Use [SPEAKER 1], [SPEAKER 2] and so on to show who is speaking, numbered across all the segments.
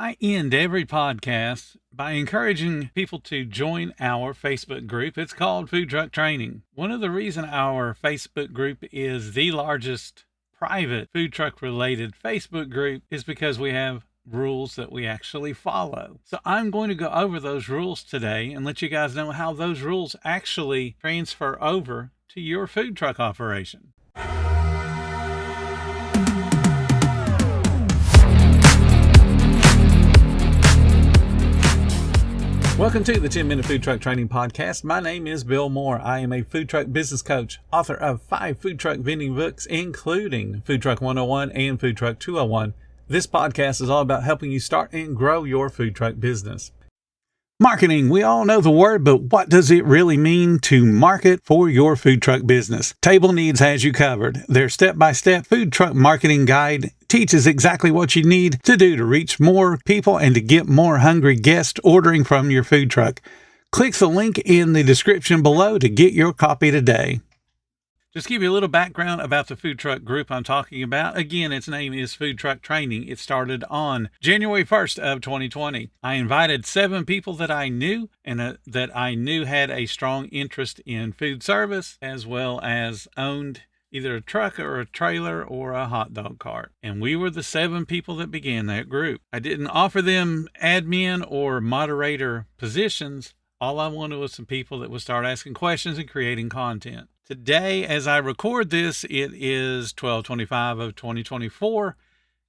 [SPEAKER 1] I end every podcast by encouraging people to join our Facebook group. It's called Food Truck Training. One of the reasons our Facebook group is the largest private food truck related Facebook group is because we have rules that we actually follow. So I'm going to go over those rules today and let you guys know how those rules actually transfer over to your food truck operation. Welcome to the 10-Minute Food Truck Training Podcast. My name is Bill Moore. I am a food truck business coach, author of 5 food truck vending books, including Food Truck 101 and Food Truck 201. This podcast is all about helping you start and grow your food truck business. Marketing. We all know the word, but what does it really mean to market for your food truck business? Table Needs has you covered. Their step-by-step food truck marketing guide teaches exactly what you need to do to reach more people and to get more hungry guests ordering from your food truck. Click the link in the description below to get your copy today. Just to give you a little background about the food truck group I'm talking about. Again, its name is Food Truck Training. It started on January 1st of 2020. I invited 7 people that I knew and that I knew had a strong interest in food service, as well as owned either a truck or a trailer or a hot dog cart. And we were the 7 people that began that group. I didn't offer them admin or moderator positions. All I wanted was some people that would start asking questions and creating content. Today, as I record this, it is 12/25 of 2024,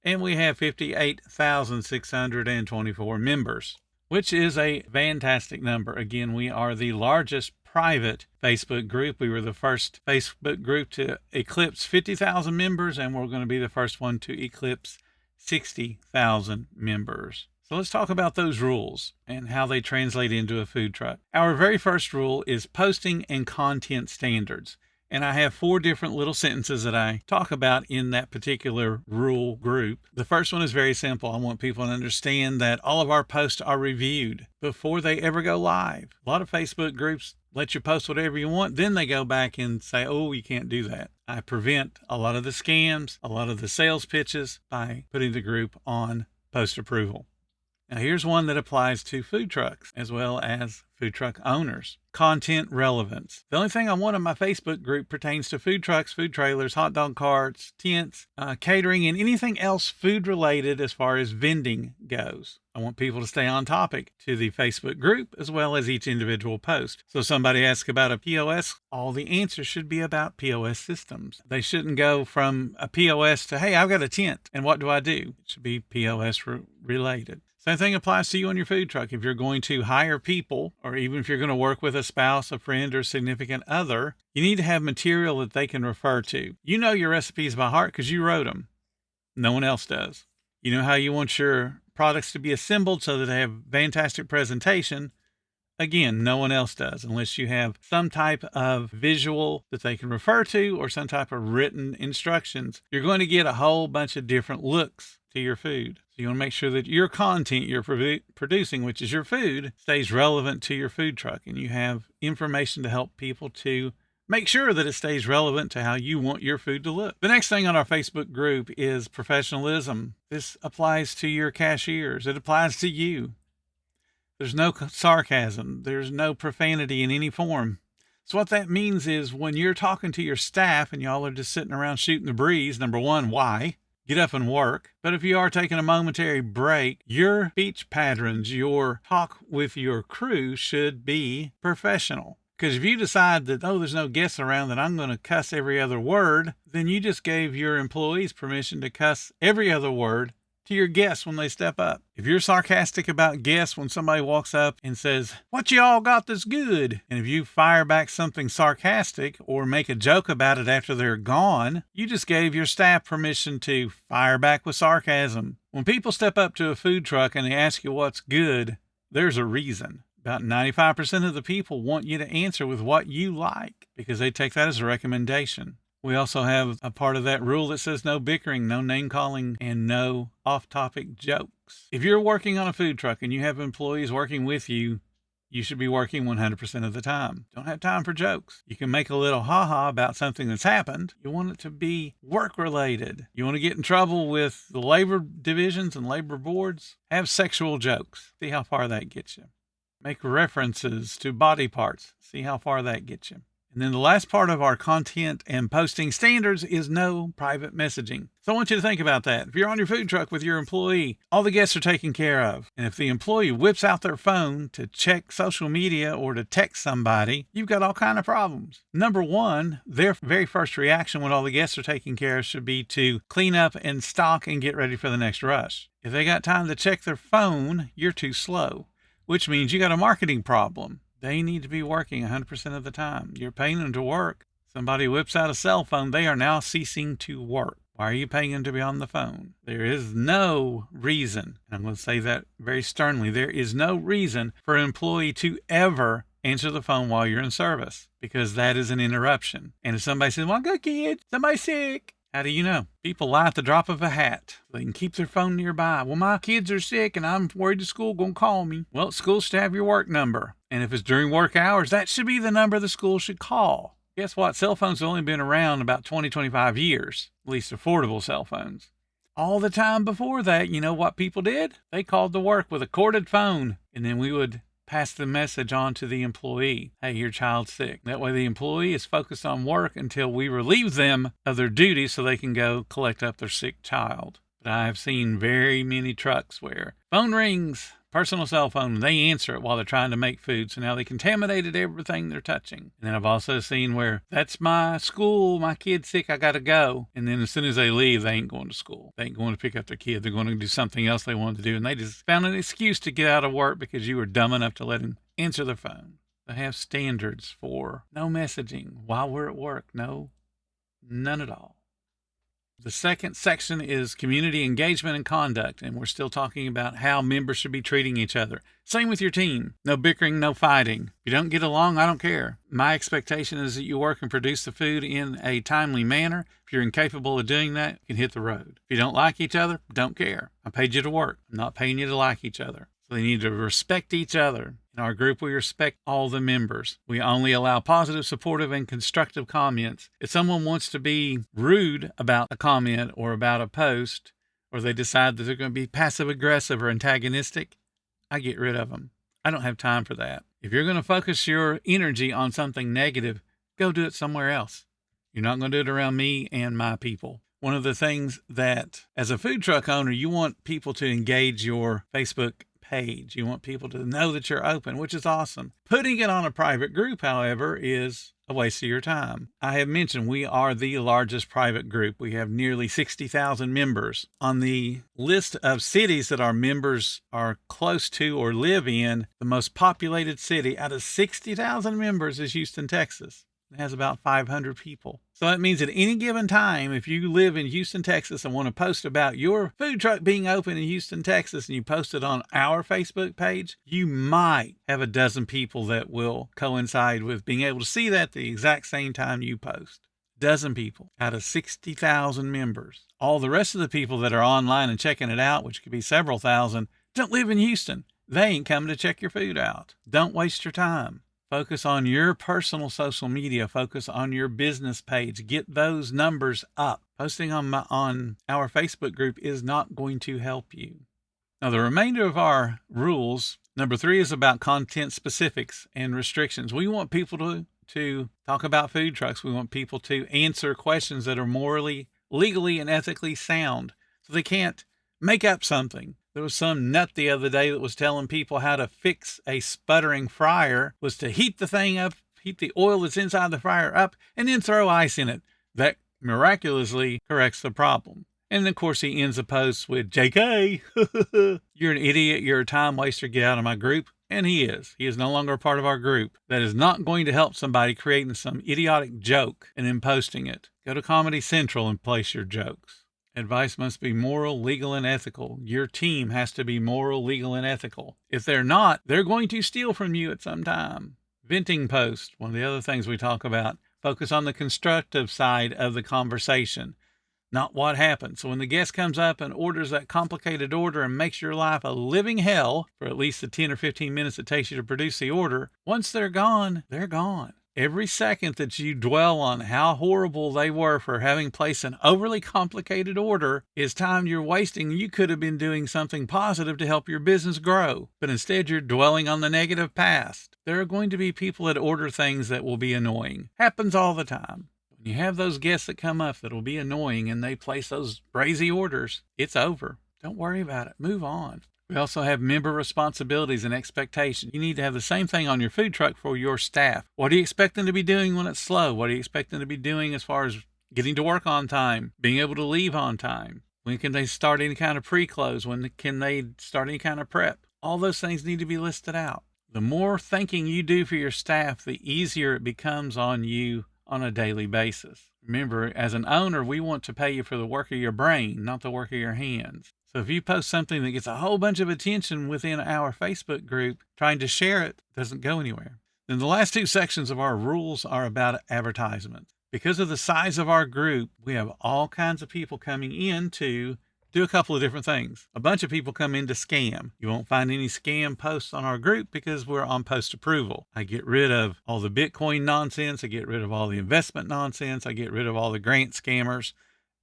[SPEAKER 1] and we have 58,624 members, which is a fantastic number. Again, we are the largest private Facebook group. We were the first Facebook group to eclipse 50,000 members, and we're going to be the first one to eclipse 60,000 members. So let's talk about those rules and how they translate into a food truck. Our very first rule is posting and content standards. And I have 4 different little sentences that I talk about in that particular rule group. The first one is very simple. I want people to understand that all of our posts are reviewed before they ever go live. A lot of Facebook groups let you post whatever you want. Then they go back and say, oh, you can't do that. I prevent a lot of the scams, a lot of the sales pitches by putting the group on post approval. Now, here's one that applies to food trucks as well as food truck owners. Content relevance. The only thing I want in my Facebook group pertains to food trucks, food trailers, hot dog carts, tents, catering, and anything else food related as far as vending goes. I want people to stay on topic to the Facebook group as well as each individual post. So somebody asks about a POS, all the answers should be about POS systems. They shouldn't go from a POS to, hey, I've got a tent, and what do? It should be POS related. Same thing applies to you on your food truck. If you're going to hire people, or even if you're going to work with a spouse, a friend, or significant other, you need to have material that they can refer to. You know your recipes by heart because you wrote them. No one else does. You know how you want your products to be assembled so that they have fantastic presentation. Again, no one else does unless you have some type of visual that they can refer to or some type of written instructions. You're going to get a whole bunch of different looks to your food. So you want to make sure that your content you're producing, which is your food, stays relevant to your food truck, and you have information to help people to make sure that it stays relevant to how you want your food to look. The next thing on our Facebook group is professionalism. This applies to your cashiers. It applies to you. There's no sarcasm. There's no profanity in any form. So what that means is when you're talking to your staff and y'all are just sitting around shooting the breeze, number one, why? Get up and work. But if you are taking a momentary break, your speech patterns, your talk with your crew should be professional. Because if you decide that, oh, there's no guests around, that I'm going to cuss every other word, then you just gave your employees permission to cuss every other word to your guests when they step up. If you're sarcastic about guests when somebody walks up and says, what you all got that's good? And if you fire back something sarcastic or make a joke about it after they're gone, you just gave your staff permission to fire back with sarcasm. When people step up to a food truck and they ask you what's good, there's a reason. About 95% of the people want you to answer with what you like because they take that as a recommendation. We also have a part of that rule that says no bickering, no name calling, and no off-topic jokes. If you're working on a food truck and you have employees working with you, You should be working 100% of the time. Don't have time for jokes. You can make a little ha-ha about something that's happened. You want it to be work-related. You want to get in trouble with the labor divisions and labor boards? Have sexual jokes. See how far that gets you. Make references to body parts. See how far that gets you. And then the last part of our content and posting standards is no private messaging. So I want you to think about that. If you're on your food truck with your employee, all the guests are taken care of. And if the employee whips out their phone to check social media or to text somebody, you've got all kinds of problems. Number one, their very first reaction when all the guests are taken care of should be to clean up and stock and get ready for the next rush. If they got time to check their phone, you're too slow, which means you got a marketing problem. They need to be working 100% of the time. You're paying them to work. Somebody whips out a cell phone, they are now ceasing to work. Why are you paying them to be on the phone? There is no reason, and I'm going to say that very sternly, there is no reason for an employee to ever answer the phone while you're in service, because that is an interruption. And if somebody says, well, go kid, somebody's sick. How do you know? People lie at the drop of a hat. They can keep their phone nearby. Well, my kids are sick and I'm worried the school going to call me. Well, school should have your work number. And if it's during work hours, that should be the number the school should call. Guess what? Cell phones have only been around about 20, 25 years, at least affordable cell phones. All the time before that, you know what people did? They called to work with a corded phone, and then we would pass the message on to the employee. Hey, your child's sick. That way the employee is focused on work until we relieve them of their duties so they can go collect up their sick child. But I have seen very many trucks where phone rings, personal cell phone, and they answer it while they're trying to make food. So now they contaminated everything they're touching. And then I've also seen where that's my school, my kid's sick, I got to go. And then as soon as they leave, they ain't going to school. They ain't going to pick up their kid. They're going to do something else they wanted to do. And they just found an excuse to get out of work because you were dumb enough to let them answer their phone. They have standards for no messaging while we're at work. No, none at all. The second section is community engagement and conduct, and we're still talking about how members should be treating each other. Same with your team. No bickering, no fighting. If you don't get along, I don't care. My expectation is that you work and produce the food in a timely manner. If you're incapable of doing that, you can hit the road. If you don't like each other, don't care. I paid you to work. I'm not paying you to like each other. So they need to respect each other. In our group, we respect all the members. We only allow positive, supportive, and constructive comments. If someone wants to be rude about a comment or about a post, or they decide that they're going to be passive-aggressive or antagonistic, I get rid of them. I don't have time for that. If you're going to focus your energy on something negative, go do it somewhere else. You're not going to do it around me and my people. One of the things that, as a food truck owner, you want people to engage your Facebook page. You want people to know that you're open, which is awesome. Putting it on a private group, however, is a waste of your time. I have mentioned we are the largest private group. We have nearly 60,000 members. On the list of cities that our members are close to or live in, the most populated city out of 60,000 members is Houston, Texas. It has about 500 people. So that means at any given time, if you live in Houston, Texas and want to post about your food truck being open in Houston, Texas, and you post it on our Facebook page, you might have a dozen people that will coincide with being able to see that the exact same time you post. Dozen people out of 60,000 members. All the rest of the people that are online and checking it out, which could be several thousand, don't live in Houston. They ain't coming to check your food out. Don't waste your time. Focus on your personal social media. Focus on your business page. Get those numbers up. Posting on our Facebook group is not going to help you. Now, the remainder of our rules, number 3 is about content specifics and restrictions. We want people to talk about food trucks. We want people to answer questions that are morally, legally, and ethically sound. So they can't make up something. There was some nut the other day that was telling people how to fix a sputtering fryer was to heat the thing up, heat the oil that's inside the fryer up, and then throw ice in it. That miraculously corrects the problem. And of course, he ends the post with, JK, you're an idiot, you're a time waster, get out of my group. And he is. He is no longer a part of our group. That is not going to help somebody creating some idiotic joke and then posting it. Go to Comedy Central and place your jokes. Advice must be moral, legal, and ethical. Your team has to be moral, legal, and ethical. If they're not, they're going to steal from you at some time. Venting post, one of the other things we talk about, focus on the constructive side of the conversation. not what happened. So when the guest comes up and orders that complicated order and makes your life a living hell for at least the 10 or 15 minutes it takes you to produce the order, once they're gone, they're gone. Every second that you dwell on how horrible they were for having placed an overly complicated order is time you're wasting. You could have been doing something positive to help your business grow, but instead you're dwelling on the negative past. There are going to be people that order things that will be annoying. Happens all the time. When you have those guests that come up that will be annoying and they place those crazy orders, it's over. Don't worry about it. Move on. We also have member responsibilities and expectations. You need to have the same thing on your food truck for your staff. What do you expect them to be doing when it's slow? What do you expect them to be doing as far as getting to work on time, being able to leave on time? When can they start any kind of pre-close? When can they start any kind of prep? All those things need to be listed out. The more thinking you do for your staff, the easier it becomes on you on a daily basis. Remember, as an owner, we want to pay you for the work of your brain, not the work of your hands. So if you post something that gets a whole bunch of attention within our Facebook group, trying to share it doesn't go anywhere. Then the last two sections of our rules are about advertisements. Because of the size of our group, we have all kinds of people coming in to do a couple of different things. A bunch of people come in to scam. You won't find any scam posts on our group because we're on post approval. I get rid of all the Bitcoin nonsense. I get rid of all the investment nonsense. I get rid of all the grant scammers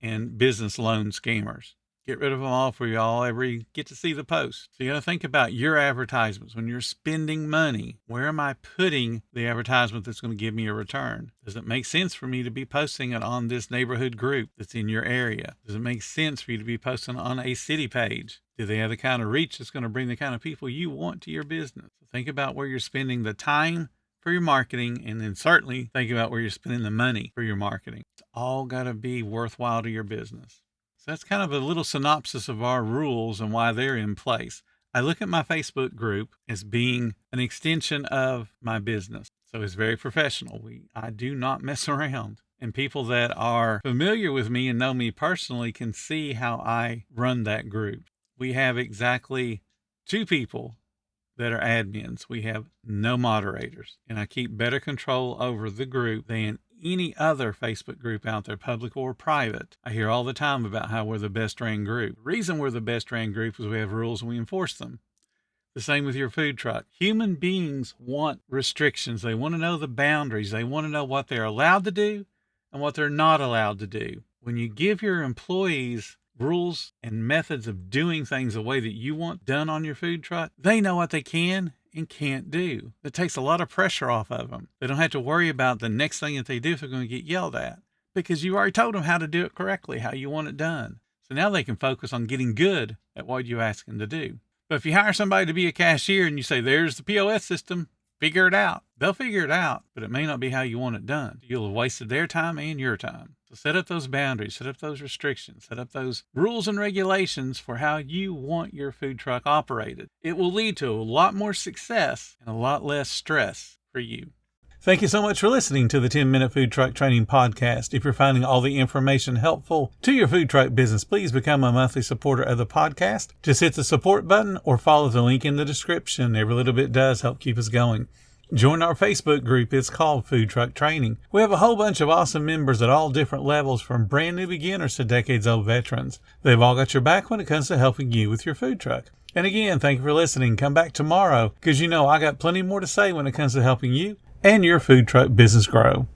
[SPEAKER 1] and business loan scammers. Get rid of them all for y'all ever get to see the post. So you got to think about your advertisements. When you're spending money, where am I putting the advertisement that's going to give me a return? Does it make sense for me to be posting it on this neighborhood group that's in your area? Does it make sense for you to be posting on a city page? Do they have the kind of reach that's going to bring the kind of people you want to your business? So think about where you're spending the time for your marketing, and then certainly think about where you're spending the money for your marketing. It's all got to be worthwhile to your business. That's kind of a little synopsis of our rules and why they're in place. I look at my Facebook group as being an extension of my business. So it's very professional. I do not mess around. And people that are familiar with me and know me personally can see how I run that group. We have exactly 2 people that are admins. We have no moderators. And I keep better control over the group than any other Facebook group out there, public or private. I hear all the time about how we're the best ran group. The reason we're the best ran group is we have rules and we enforce them. The same with your food truck. Human beings want restrictions. They want to know the boundaries. They want to know what they're allowed to do and what they're not allowed to do. When you give your employees rules and methods of doing things the way that you want done on your food truck, they know what they can and can't do. It takes a lot of pressure off of them. They don't have to worry about the next thing that they do if they're going to get yelled at, because you already told them how to do it correctly, how you want it done. So now they can focus on getting good at what you ask them to do. But if you hire somebody to be a cashier and you say, there's the POS system, figure it out. They'll figure it out, but it may not be how you want it done. You'll have wasted their time and your time. So set up those boundaries, set up those restrictions, set up those rules and regulations for how you want your food truck operated. It will lead to a lot more success and a lot less stress for you. Thank you so much for listening to the 10-Minute Food Truck Training Podcast. If you're finding all the information helpful to your food truck business, please become a monthly supporter of the podcast. Just hit the support button or follow the link in the description. Every little bit does help keep us going. Join our Facebook group. It's called Food Truck Training. We have a whole bunch of awesome members at all different levels, from brand new beginners to decades-old veterans. They've all got your back when it comes to helping you with your food truck. And again, thank you for listening. Come back tomorrow, because you know I got plenty more to say when it comes to helping you and your food truck business grow.